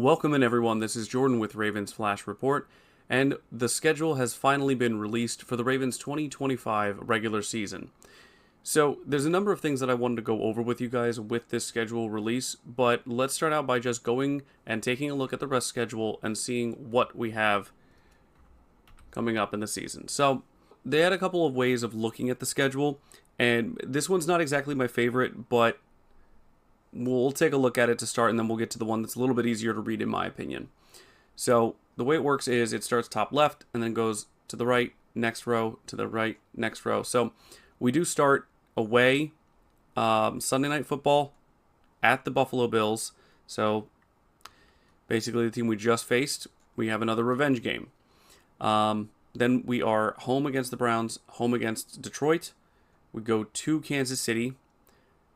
Welcome in everyone, this is Jordan with Ravens Flash Report, and the schedule has finally been released for the Ravens 2025 regular season. So there's a number of things that I wanted to go over with you guys with this schedule release, but let's start out by just going and taking a look at the rest schedule and seeing what we have coming up in the season. So they had a couple of ways of looking at the schedule, and this one's not exactly my favorite, but we'll take a look at it to start, and then we'll get to the one that's a little bit easier to read in my opinion. So the way it works is it starts top left and then goes to the right, next row, to the right, next row. So we do start away Sunday Night Football at the Buffalo Bills. So basically the team we just faced, we have another revenge game. Then we are home against the Browns, home against Detroit. We go to Kansas City.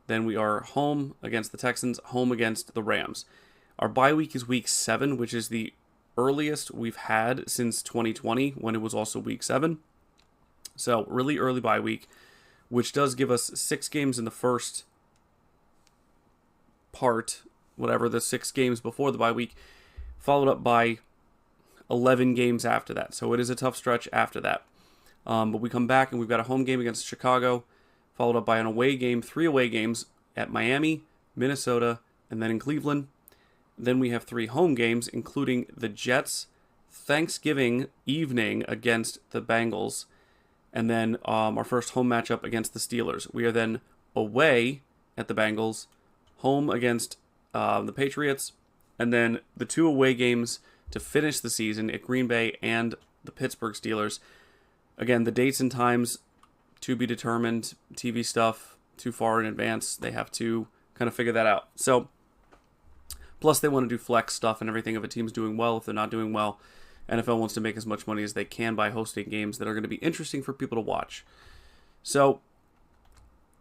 Then we are home against the Texans, home against the Rams. Our bye week is week 7, which is the earliest we've had since 2020, when it was also week 7. So really early bye week, which does give us 6 games in the first part, whatever the 6 games before the bye week, followed up by 11 games after that. So it is a tough stretch after that. But we come back and we've got a home game against Chicago, followed up by an away game, 3 away games at Miami, Minnesota, and then in Cleveland. Then we have 3 home games, including the Jets, Thanksgiving evening against the Bengals, and then our first home matchup against the Steelers. We are then away at the Bengals, home against the Patriots, and then the 2 away games to finish the season at Green Bay and the Pittsburgh Steelers. Again, the dates and times to be determined. TV stuff too far in advance. They have to kind of figure that out. So, plus they want to do flex stuff and everything if a team's doing well. If they're not doing well, NFL wants to make as much money as they can by hosting games that are going to be interesting for people to watch. So,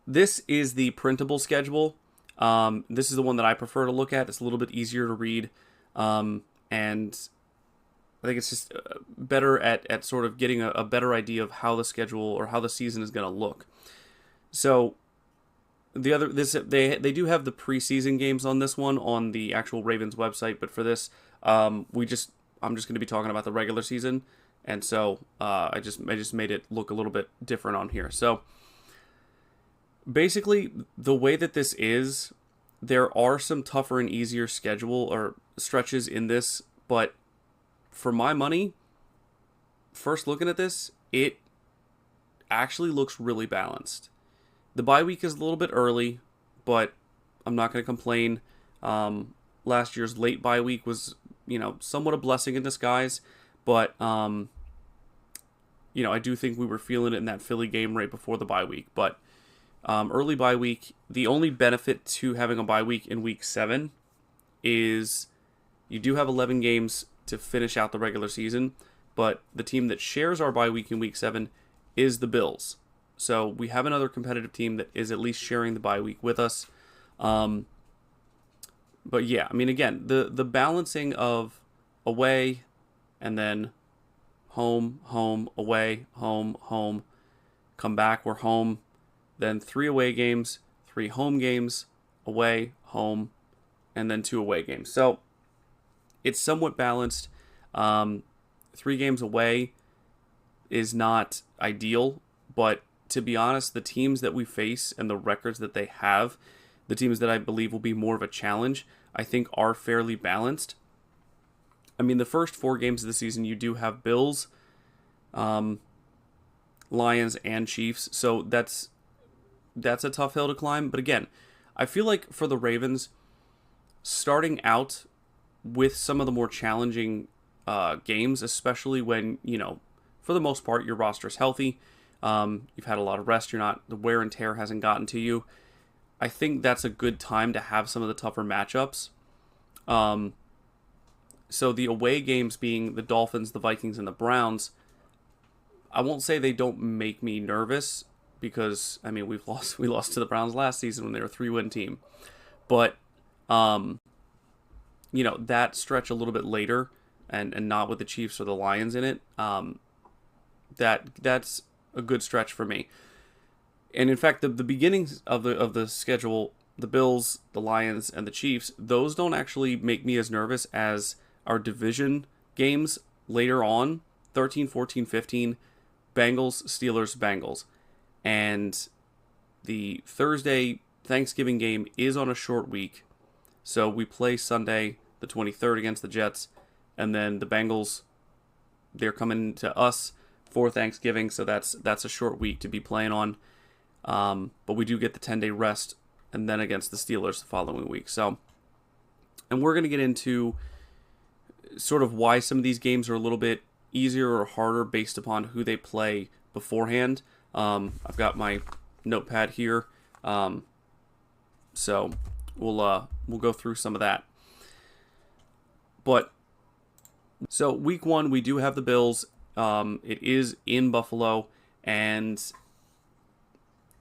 this is the printable schedule. This is the one that I prefer to look at. It's a little bit easier to read, and I think it's just better at sort of getting a better idea of how the schedule or how the season is going to look. So they do have the preseason games on this one on the actual Ravens website, but for this I'm just going to be talking about the regular season, and so I just made it look a little bit different on here. So basically, the way that this is, there are some tougher and easier schedule or stretches in this, but for my money, first looking at this, it actually looks really balanced. The bye week is a little bit early, but I'm not going to complain. Last year's late bye week was, somewhat a blessing in disguise, but, I do think we were feeling it in that Philly game right before the bye week. But early bye week, the only benefit to having a bye week in week 7 is you do have 11 games to finish out the regular season, but the team that shares our bye week in week 7 is the Bills. So we have another competitive team that is at least sharing the bye week with us. But yeah, again, the balancing of away and then home, away, home, come back, we're home, then 3 away games, 3 home games, away, home, and then 2 away games. So it's somewhat balanced. 3 games away is not ideal, but to be honest, the teams that we face and the records that they have, the teams that I believe will be more of a challenge, I think are fairly balanced. The first 4 games of the season, you do have Bills, Lions, and Chiefs, so that's a tough hill to climb. But again, I feel like for the Ravens, starting out with some of the more challenging games, especially when, for the most part, your roster's healthy, you've had a lot of rest, the wear and tear hasn't gotten to you. I think that's a good time to have some of the tougher matchups. So the away games being the Dolphins, the Vikings, and the Browns, I won't say they don't make me nervous, because, we lost to the Browns last season when they were a 3-win team. But, that stretch a little bit later, and not with the Chiefs or the Lions in it, that's a good stretch for me. And in fact, the beginnings of the schedule the Bills, the Lions, and the Chiefs, those don't actually make me as nervous as our division games later on, 13, 14, 15, Bengals, Steelers, Bengals. And the Thursday Thanksgiving game is on a short week. So we play Sunday, the 23rd, against the Jets. And then the Bengals, they're coming to us for Thanksgiving. So that's a short week to be playing on. But we do get the 10-day rest and then against the Steelers the following week. So, and we're going to get into sort of why some of these games are a little bit easier or harder based upon who they play beforehand. I've got my notepad here. So we'll go through some of that. But so week 1, we do have the Bills. It is in Buffalo, and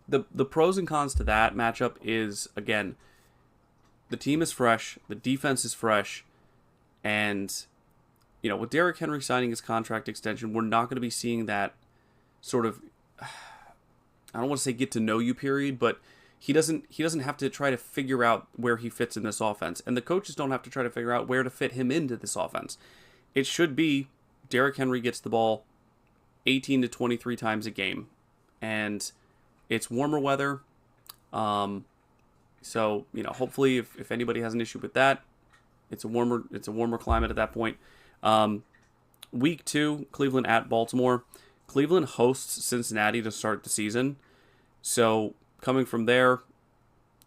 the pros and cons to that matchup is, again, the team is fresh, the defense is fresh, and with Derrick Henry signing his contract extension, we're not going to be seeing that sort of, I don't want to say get to know you period, but he doesn't have to try to figure out where he fits in this offense, and the coaches don't have to try to figure out where to fit him into this offense. It should be Derrick Henry gets the ball 18 to 23 times a game, and it's warmer weather. So hopefully if anybody has an issue with that, it's a warmer climate at that point. Week 2, Cleveland at Baltimore. Cleveland hosts Cincinnati to start the season. So coming from there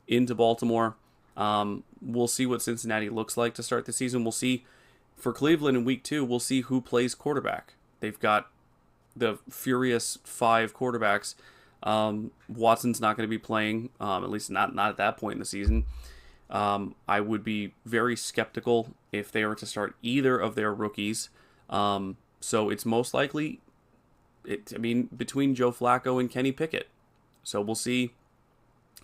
into Baltimore, we'll see what Cincinnati looks like to start the season. We'll see for Cleveland in week 2, we'll see who plays quarterback. They've got the furious 5 quarterbacks. Watson's not going to be playing, at least not at that point in the season. I would be very skeptical if they were to start either of their rookies. So it's most likely, between Joe Flacco and Kenny Pickett. So we'll see.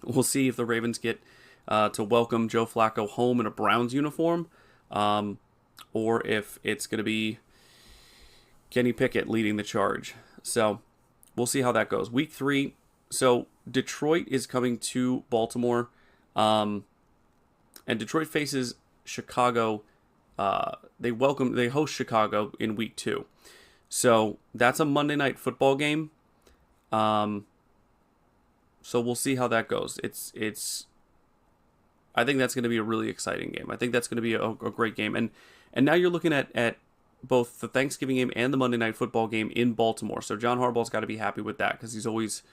We'll see if the Ravens get to welcome Joe Flacco home in a Browns uniform, or if it's going to be Kenny Pickett leading the charge. So we'll see how that goes. Week 3, so Detroit is coming to Baltimore, and Detroit faces Chicago. They host Chicago in week 2. So that's a Monday Night Football game. So we'll see how that goes. I think that's going to be a really exciting game. I think that's going to be a great game. And now you're looking at both the Thanksgiving game and the Monday Night Football game in Baltimore. So John Harbaugh's got to be happy with that, because he's always,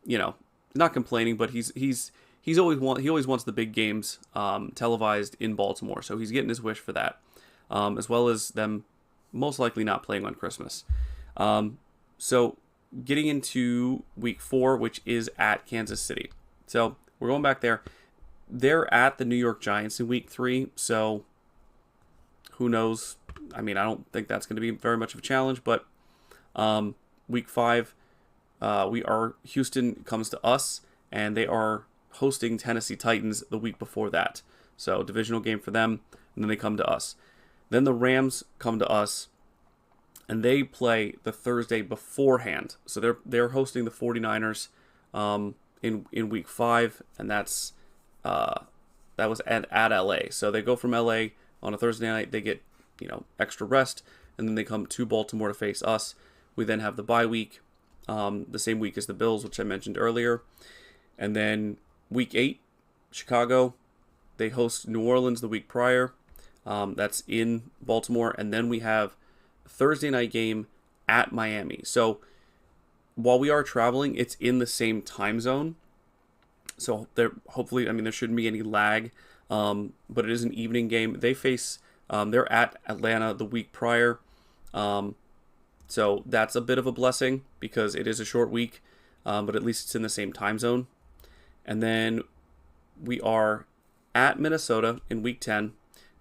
not complaining, but he always wants the big games televised in Baltimore. So he's getting his wish for that, as well as them most likely not playing on Christmas. So getting into week 4, which is at Kansas City. So we're going back there. They're at the New York Giants in week 3. So who knows? I don't think that's going to be very much of a challenge, but week 5, Houston comes to us, and they are hosting Tennessee Titans the week before that. So divisional game for them, and then they come to us. Then the Rams come to us, and they play the Thursday beforehand. So they're hosting the 49ers in week 5, and that was at LA. So they go from LA on a Thursday night, they get extra rest, and then they come to Baltimore to face us. We then have the bye week, the same week as the Bills, which I mentioned earlier. And then week 8, Chicago, they host New Orleans the week prior. That's in Baltimore. And then we have a Thursday night game at Miami. So while we are traveling, it's in the same time zone. So there shouldn't be any lag, but it is an evening game. They face, they're at Atlanta the week prior. So that's a bit of a blessing, because it is a short week, but at least it's in the same time zone. And then we are at Minnesota in week 10.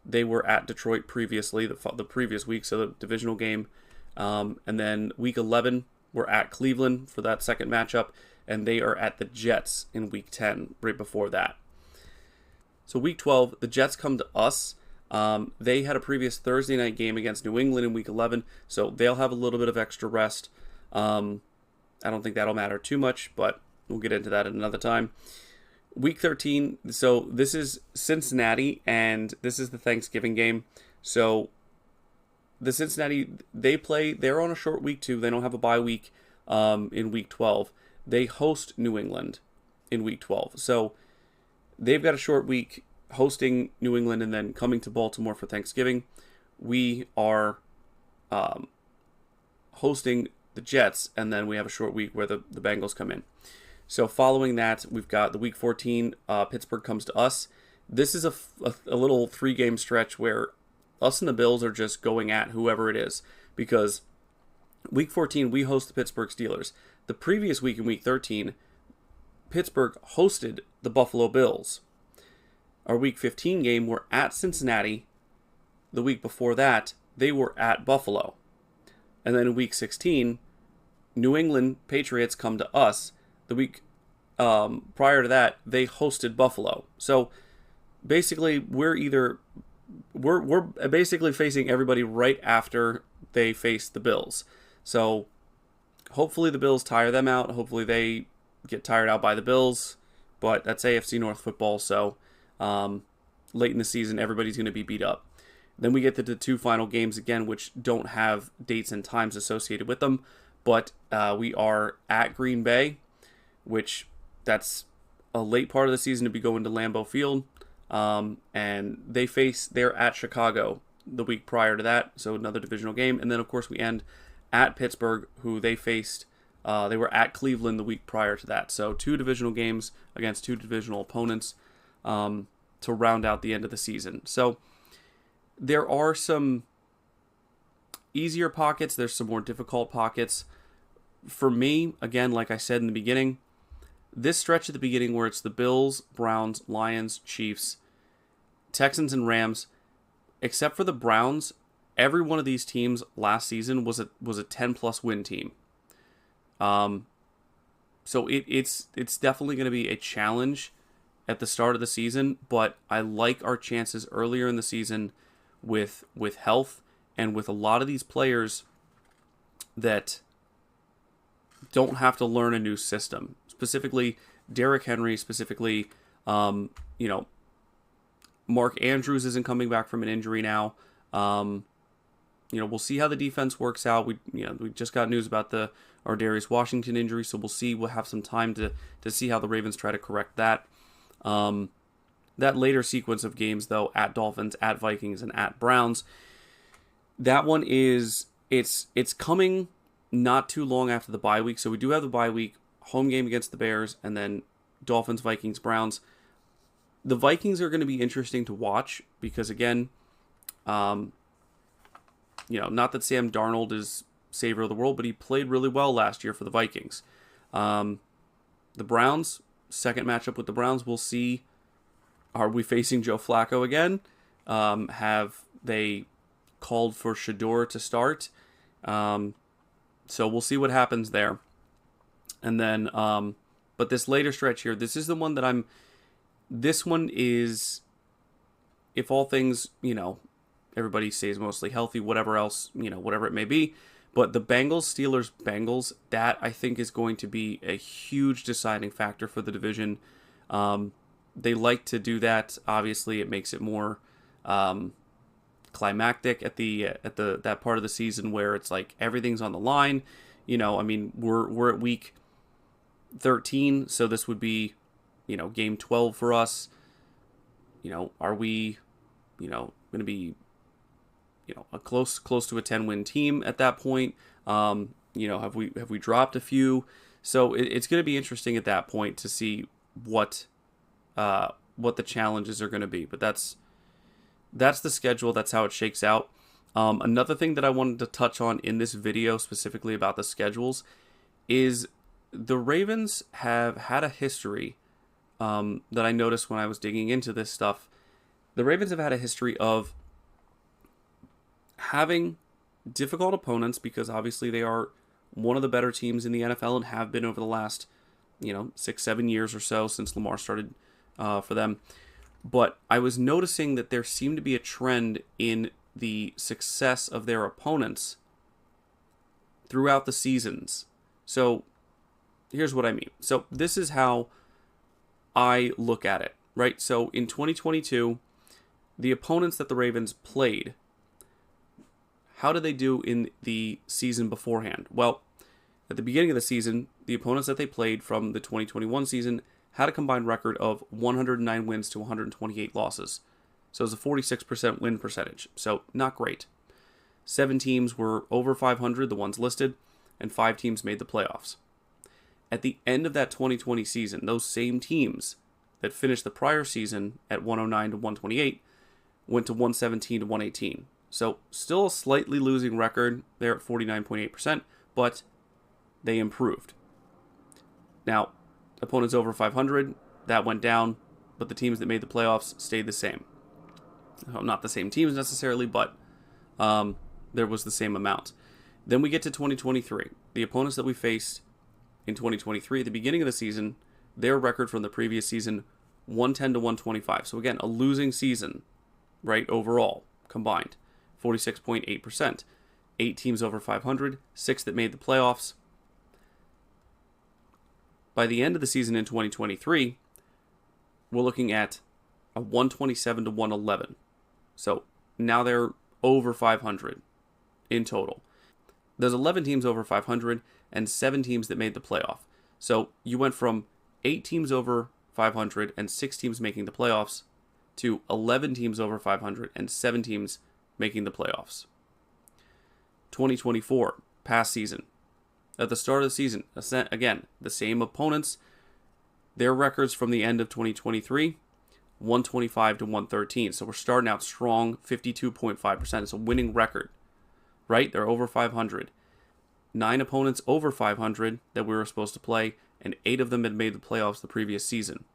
They were at Detroit previously, the previous week, so the divisional game. And then week 11, we're at Cleveland for that second matchup, and they are at the Jets in week 10, right before that. So week 12, the Jets come to us. They had a previous Thursday night game against New England in week 11, so they'll have a little bit of extra rest. I don't think that'll matter too much, but we'll get into that at another time. Week 13. So this is Cincinnati, and this is the Thanksgiving game. So the Cincinnati, they're on a short week too. They don't have a bye week in week 12. They host New England in week 12. So they've got a short week hosting New England and then coming to Baltimore for Thanksgiving. We are hosting the Jets, and then we have a short week where the Bengals come in. So following that, we've got the week 14, Pittsburgh comes to us. This is a little 3-game stretch where us and the Bills are just going at whoever it is, because week 14, we host the Pittsburgh Steelers. The previous week in week 13, Pittsburgh hosted the Buffalo Bills. Our week 15 game, we're at Cincinnati. The week before that, they were at Buffalo. And then in week 16, New England Patriots come to us. The week prior to that, they hosted Buffalo. So basically, we're basically facing everybody right after they face the Bills. So hopefully the Bills tire them out. Hopefully they get tired out by the Bills. But that's AFC North football, so late in the season, everybody's going to be beat up. Then we get to the 2 final games again, which don't have dates and times associated with them. But we are at Green Bay, which that's a late part of the season to be going to Lambeau Field. And they're at Chicago the week prior to that, so another divisional game. And then, of course, we end at Pittsburgh, who they faced. They were at Cleveland the week prior to that. So 2 divisional games against 2 divisional opponents to round out the end of the season. So there are some easier pockets. There's some more difficult pockets. For me, again, like I said in the beginning, this stretch at the beginning where it's the Bills, Browns, Lions, Chiefs, Texans, and Rams, except for the Browns, every one of these teams last season was a 10-plus win team. So it's definitely going to be a challenge at the start of the season, but I like our chances earlier in the season with health and with a lot of these players that don't have to learn a new system. Specifically, Derrick Henry, specifically, Mark Andrews isn't coming back from an injury now. We'll see how the defense works out. We just got news about the Darius Washington injury, so we'll see. We'll have some time to see how the Ravens try to correct that. That later sequence of games, though, at Dolphins, at Vikings, and at Browns, that one it's coming not too long after the bye week. So we do have the bye week, home game against the Bears, and then Dolphins, Vikings, Browns. The Vikings are going to be interesting to watch because, again, not that Sam Darnold is savior of the world, but he played really well last year for the Vikings. The Browns, second matchup with the Browns, we'll see. Are we facing Joe Flacco again? Have they called for Shador to start? So we'll see what happens there. And then, but this later stretch here, this is the one that this one is, if all things, everybody stays mostly healthy, whatever else, whatever it may be. But the Bengals, that I think is going to be a huge deciding factor for the division. They like to do that. Obviously, it makes it more climactic at that part of the season where it's like everything's on the line. We're at week 13, so this would be, game 12 for us. Are we, going to be, a close to a 10-win team at that point? Have we dropped a few? So it's going to be interesting at that point to see what the challenges are going to be. But that's the schedule. That's how it shakes out. Another thing that I wanted to touch on in this video specifically about the schedules is the Ravens have had a history that I noticed when I was digging into this stuff. The Ravens have had a history of having difficult opponents because obviously they are one of the better teams in the NFL and have been over the last 6-7 years or so since Lamar started for them. But I was noticing that there seemed to be a trend in the success of their opponents throughout the seasons. So here's what I mean. So this is how I look at it, right? So in 2022, the opponents that the Ravens played, how did they do in the season beforehand? Well, at the beginning of the season, the opponents that they played from the 2021 season had a combined record of 109 wins to 128 losses. So it was a 46% win percentage. So not great. 7 teams were over 500, the ones listed, and 5 teams made the playoffs. At the end of that 2020 season, those same teams that finished the prior season at 109 to 128 went to 117 to 118. So still a slightly losing record there at 49.8%, but they improved. Now, opponents over 500, that went down, but the teams that made the playoffs stayed the same. Well, not the same teams necessarily, but there was the same amount. Then we get to 2023. The opponents that we faced in 2023 at the beginning of the season, their record from the previous season, 110 to 125. So again, a losing season, right, overall, combined, 46.8%. 8 teams over 500, 6 that made the playoffs. By the end of the season in 2023, we're looking at a 127 to 111. So now they're over 500 in total. There's 11 teams over 500 and 7 teams that made the playoff. So you went from 8 teams over 500 and 6 teams making the playoffs to 11 teams over 500 and 7 teams making the playoffs. 2024, past season. At the start of the season, again, the same opponents, their records from the end of 2023, 125 to 113. So we're starting out strong, 52.5%. It's a winning record, right? They're over 500. 9 opponents over 500 that we were supposed to play, and 8 of them had made the playoffs the previous season.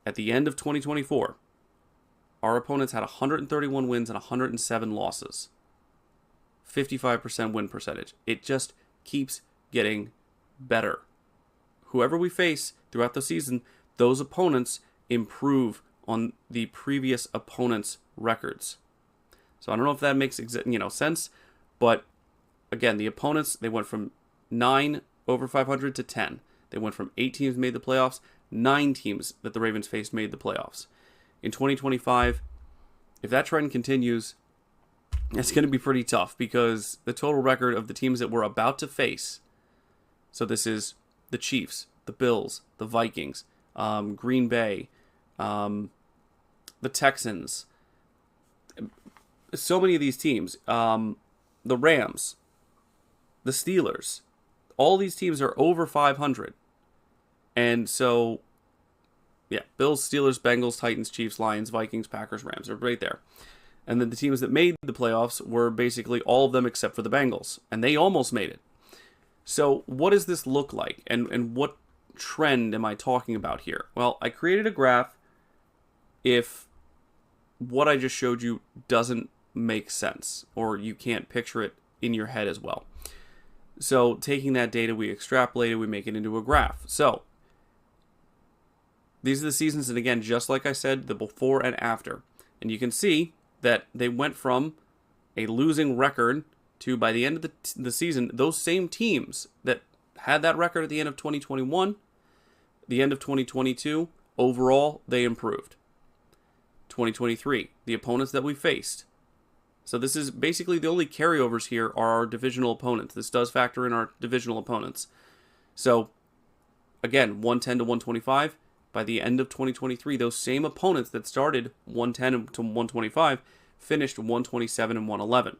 At the end of 2024, our opponents had 131 wins and 107 losses. 55% win percentage. It just keeps getting better. Whoever we face throughout the season, those opponents improve on the previous opponent's records. So I don't know if that makes sense, but again, the opponents, they went from 9 over 500 to 10. They went from 8 teams made the playoffs, 9 teams that the Ravens faced made the playoffs. In 2025, if that trend continues, it's going to be pretty tough because the total record of the teams that we're about to face, so this is the Chiefs, the Bills, the Vikings, Green Bay, the Texans, so many of these teams, the Rams, the Steelers, all these teams are over 500. And so, yeah, Bills, Steelers, Bengals, Titans, Chiefs, Lions, Vikings, Packers, Rams are right there. And then the teams that made the playoffs were basically all of them except for the Bengals. And they almost made it. So what does this look like? And what trend am I talking about here? Well, I created a graph if what I just showed you doesn't make sense or you can't picture it in your head as well. So taking that data, we extrapolate it, we make it into a graph. So these are the seasons, and again, just like I said, the before and after. And you can see that they went from a losing record to, by the end of the season, those same teams that had that record at the end of 2021, the end of 2022, overall, they improved. 2023, the opponents that we faced. So this is basically the only carryovers here are our divisional opponents. This does factor in our divisional opponents. So, again, 110 to 125. By the end of 2023, those same opponents that started 110 to 125 finished 127 and 111.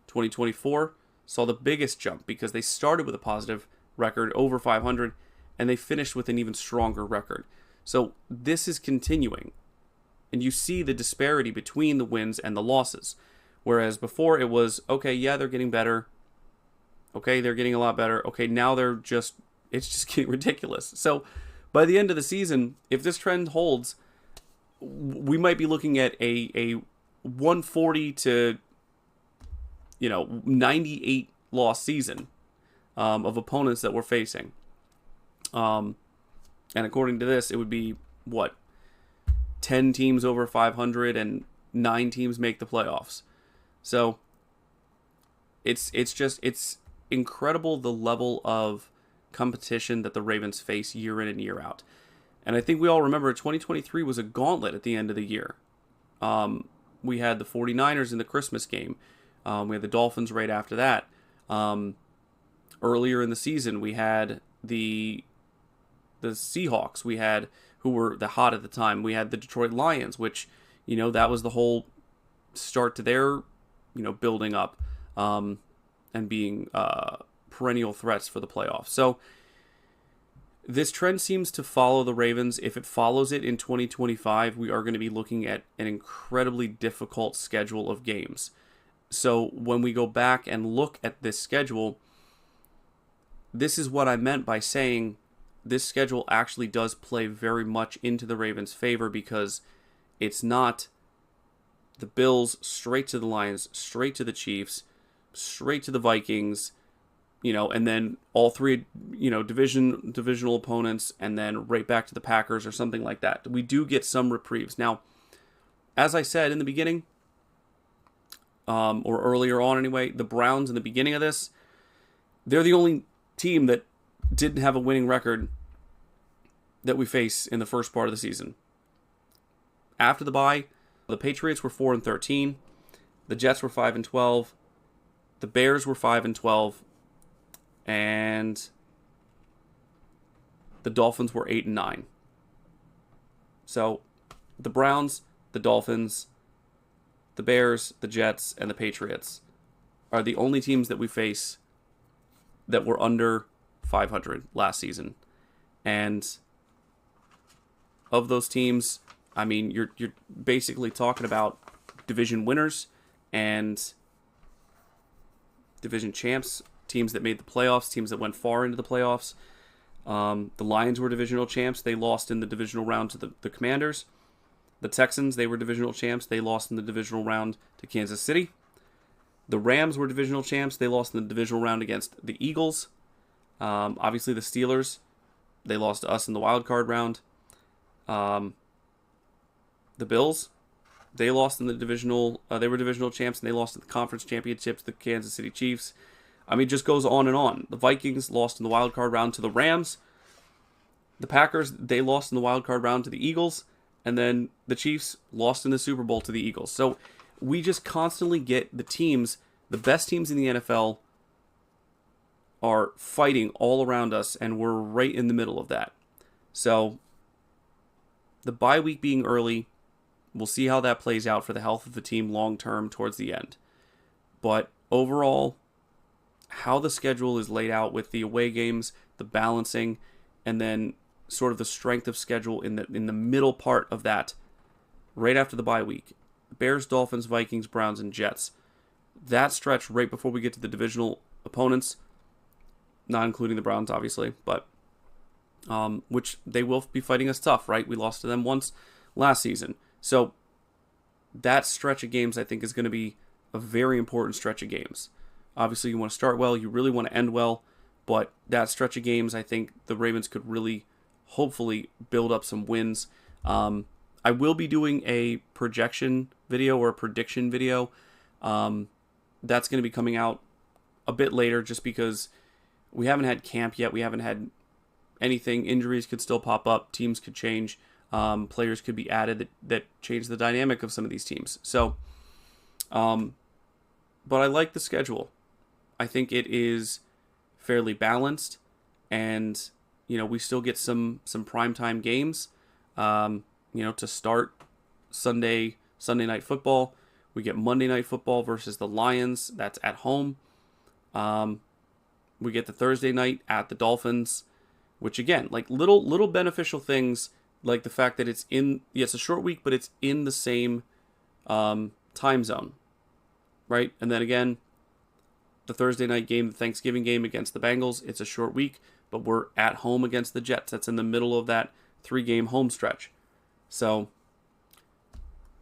2024 saw the biggest jump because they started with a positive record over 500 and they finished with an even stronger record. So this is continuing. And you see the disparity between the wins and the losses. Whereas before it was, okay, yeah, they're getting better. Okay, they're getting a lot better. Okay, now it's just getting ridiculous. So by the end of the season, if this trend holds, we might be looking at a 140 to 98 loss season of opponents that we're facing. And according to this, it would be 10 teams over 500 and 9 teams make the playoffs. So it's incredible the level of competition that the Ravens face year in and year out. And I think we all remember 2023 was a gauntlet at the end of the year. We had the 49ers in the Christmas game. We had the Dolphins right after that. Earlier in the season, we had the Seahawks. We had, who were the hot at the time. We had the Detroit Lions, which, that was the whole start to their, building up and being perennial threats for the playoffs. So this trend seems to follow the Ravens. If it follows it in 2025, we are going to be looking at an incredibly difficult schedule of games. So when we go back and look at this schedule, this is what I meant by saying this schedule actually does play very much into the Ravens' favor, because it's not the Bills straight to the Lions, straight to the Chiefs, straight to the Vikings, and then all three, divisional opponents, and then right back to the Packers or something like that. We do get some reprieves. Now, as I said in the beginning, or earlier on anyway, the Browns in the beginning of this, they're the only team that didn't have a winning record that we face in the first part of the season. After the bye, the Patriots were 4-13, the Jets were 5-12, the Bears were 5-12, and the Dolphins were 8-9. So the Browns, the Dolphins, the Bears, the Jets, and the Patriots are the only teams that we face that were under 500 last season. And of those teams, I mean, you're basically talking about division winners and division champs, teams that made the playoffs, teams that went far into the playoffs. The Lions were divisional champs. They lost in the divisional round to the Commanders. The Texans, they were divisional champs. They lost in the divisional round to Kansas City. The Rams were divisional champs. They lost in the divisional round against the Eagles. Obviously, the Steelers, they lost to us in the wild card round. The Bills, they lost in the divisional. They were divisional champs, and they lost in the conference championships to the Kansas City Chiefs. I mean, it just goes on and on. The Vikings lost in the wild card round to the Rams. The Packers, they lost in the wild card round to the Eagles. And then the Chiefs lost in the Super Bowl to the Eagles. So we just constantly get the teams, the best teams in the NFL are fighting all around us, and we're right in the middle of that. So the bye week being early, we'll see how that plays out for the health of the team long term towards the end. But overall, how the schedule is laid out with the away games, the balancing, and then sort of the strength of schedule in the middle part of that, right after the bye week. Bears, Dolphins, Vikings, Browns, and Jets. That stretch right before we get to the divisional opponents, not including the Browns, obviously, but which they will be fighting us tough, right? We lost to them once last season. So that stretch of games, I think, is going to be a very important stretch of games. Obviously, you want to start well. You really want to end well. But that stretch of games, I think the Ravens could really, hopefully, build up some wins. I will be doing a projection video or a prediction video. That's going to be coming out a bit later just because we haven't had camp yet. We haven't had anything. Injuries could still pop up. Teams could change. Players could be added that change the dynamic of some of these teams. So, but I like the schedule. I think it is fairly balanced, and we still get some primetime games. To start Sunday night football, we get Monday night football versus the Lions. That's at home. We get the Thursday night at the Dolphins, which again, like little beneficial things, like the fact that it's a short week, but it's in the same time zone, right? And then again, the Thursday night game, the Thanksgiving game against the Bengals, it's a short week, but we're at home against the Jets. That's in the middle of that 3-game home stretch. So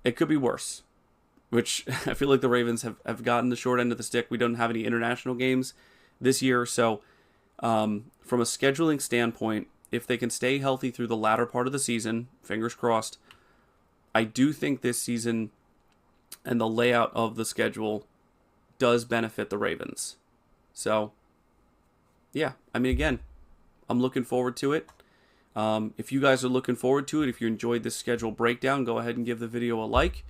it could be worse, which I feel like the Ravens have gotten the short end of the stick. We don't have any international games this year. So from a scheduling standpoint, if they can stay healthy through the latter part of the season, fingers crossed, I do think this season and the layout of the schedule does benefit the Ravens. So, yeah, I mean, again, I'm looking forward to it. If you guys are looking forward to it, if you enjoyed this schedule breakdown, go ahead and give the video a like.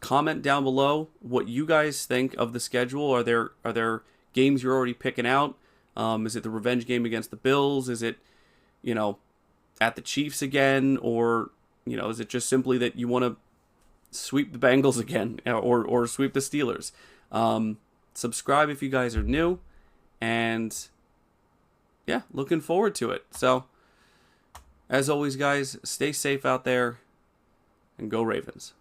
Comment down below what you guys think of the schedule. Are there games you're already picking out? Is it the revenge game against the Bills? Is it, at the Chiefs again? Or, is it just simply that you want to sweep the Bengals again or sweep the Steelers? Subscribe if you guys are new. And, yeah, looking forward to it. So, as always, guys, stay safe out there and go Ravens.